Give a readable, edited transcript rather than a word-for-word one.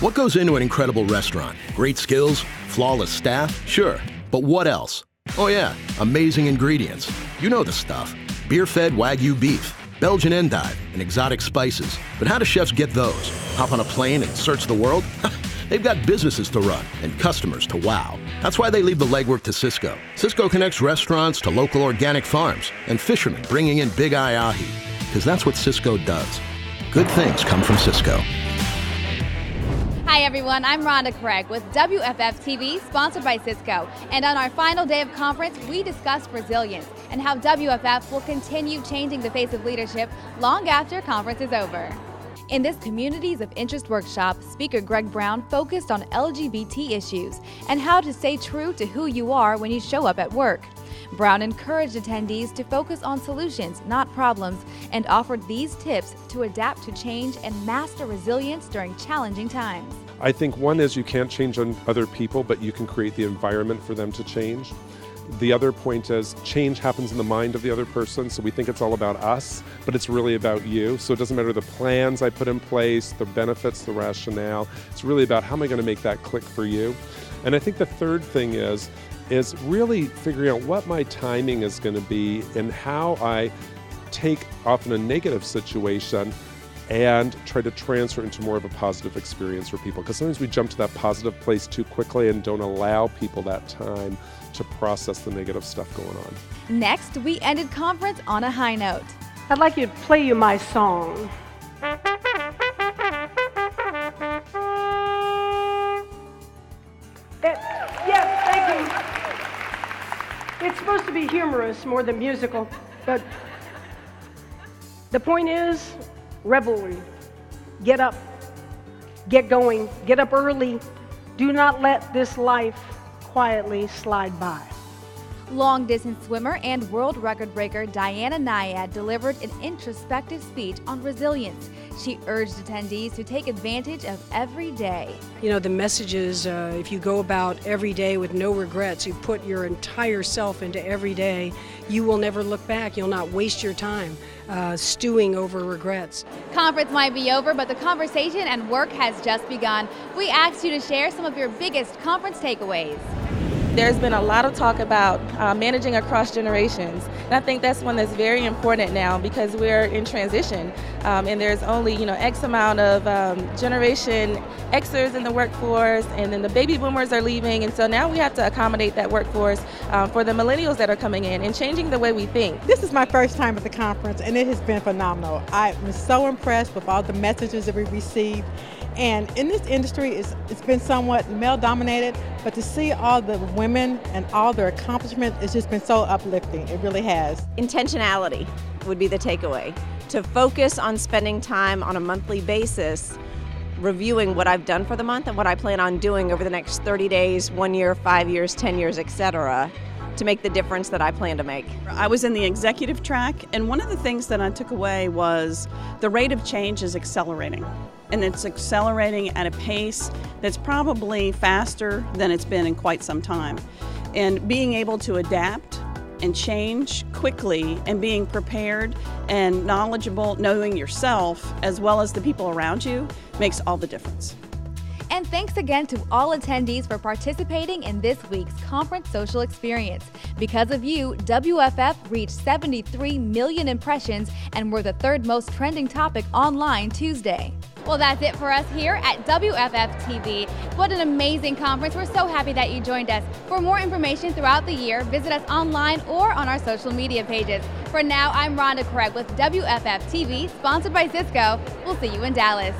What goes into an incredible restaurant? Great skills? Flawless staff? Sure. But what else? Oh yeah, amazing ingredients. You know the stuff. Beer-fed Wagyu beef, Belgian endive, and exotic spices. But how do chefs get those? Hop on a plane and search the world? They've got businesses to run and customers to wow. That's why they leave the legwork to Cisco. Cisco connects restaurants to local organic farms and fishermen bringing in big eye ahi. Because that's what Cisco does. Good things come from Cisco. Hi everyone, I'm Rhonda Craig with WFF TV, sponsored by Cisco. And on our final day of conference, we discussed resilience and how WFF will continue changing the face of leadership long after conference is over. In this Communities of Interest workshop, speaker Greg Brown focused on LGBT issues and how to stay true to who you are when you show up at work. Brown encouraged attendees to focus on solutions, not problems, and offered these tips to adapt to change and master resilience during challenging times. I think one is you can't change on other people, but you can create the environment for them to change. The other point is change happens in the mind of the other person, so we think it's all about us, but it's really about you. So it doesn't matter the plans I put in place, the benefits, the rationale. It's really about how am I going to make that click for you. And I think the third thing is really figuring out what my timing is going to be and how I take often a negative situation and try to transfer into more of a positive experience for people. Because sometimes we jump to that positive place too quickly and don't allow people that time to process the negative stuff going on. Next, we ended conference on a high note. I'd like to play you my song. Yes, thank you. It's supposed to be humorous more than musical, but the point is revelry. Get up, get going, get up early. Do not let this life quietly slide by. Long-distance swimmer and world record breaker Diana Nyad delivered an introspective speech on resilience. She urged attendees to take advantage of every day. You know, the message is if you go about every day with no regrets, you put your entire self into every day, you will never look back. You'll not waste your time stewing over regrets. Conference might be over, but the conversation and work has just begun. We asked you to share some of your biggest conference takeaways. There's been a lot of talk about managing across generations. And I think that's one that's very important now because we're in transition and there's only X amount of Generation Xers in the workforce, and then the baby boomers are leaving, and so now we have to accommodate that workforce for the millennials that are coming in and changing the way we think. This is my first time at the conference and it has been phenomenal. I was so impressed with all the messages that we received. And in this industry, it's been somewhat male-dominated, but to see all the women and all their accomplishments, it's just been so uplifting. It really has. Intentionality would be the takeaway. To focus on spending time on a monthly basis, reviewing what I've done for the month and what I plan on doing over the next 30 days, 1 year, 5 years, 10 years, etc., to make the difference that I plan to make. I was in the executive track, and one of the things that I took away was the rate of change is accelerating. And it's accelerating at a pace that's probably faster than it's been in quite some time. And being able to adapt and change quickly and being prepared and knowledgeable, knowing yourself as well as the people around you makes all the difference. And thanks again to all attendees for participating in this week's conference social experience. Because of you, WFF reached 73 million impressions and were the third most trending topic online Tuesday. Well, that's it for us here at WFF TV. What an amazing conference. We're so happy that you joined us. For more information throughout the year, visit us online or on our social media pages. For now, I'm Rhonda Craig with WFF TV, sponsored by Cisco. We'll see you in Dallas.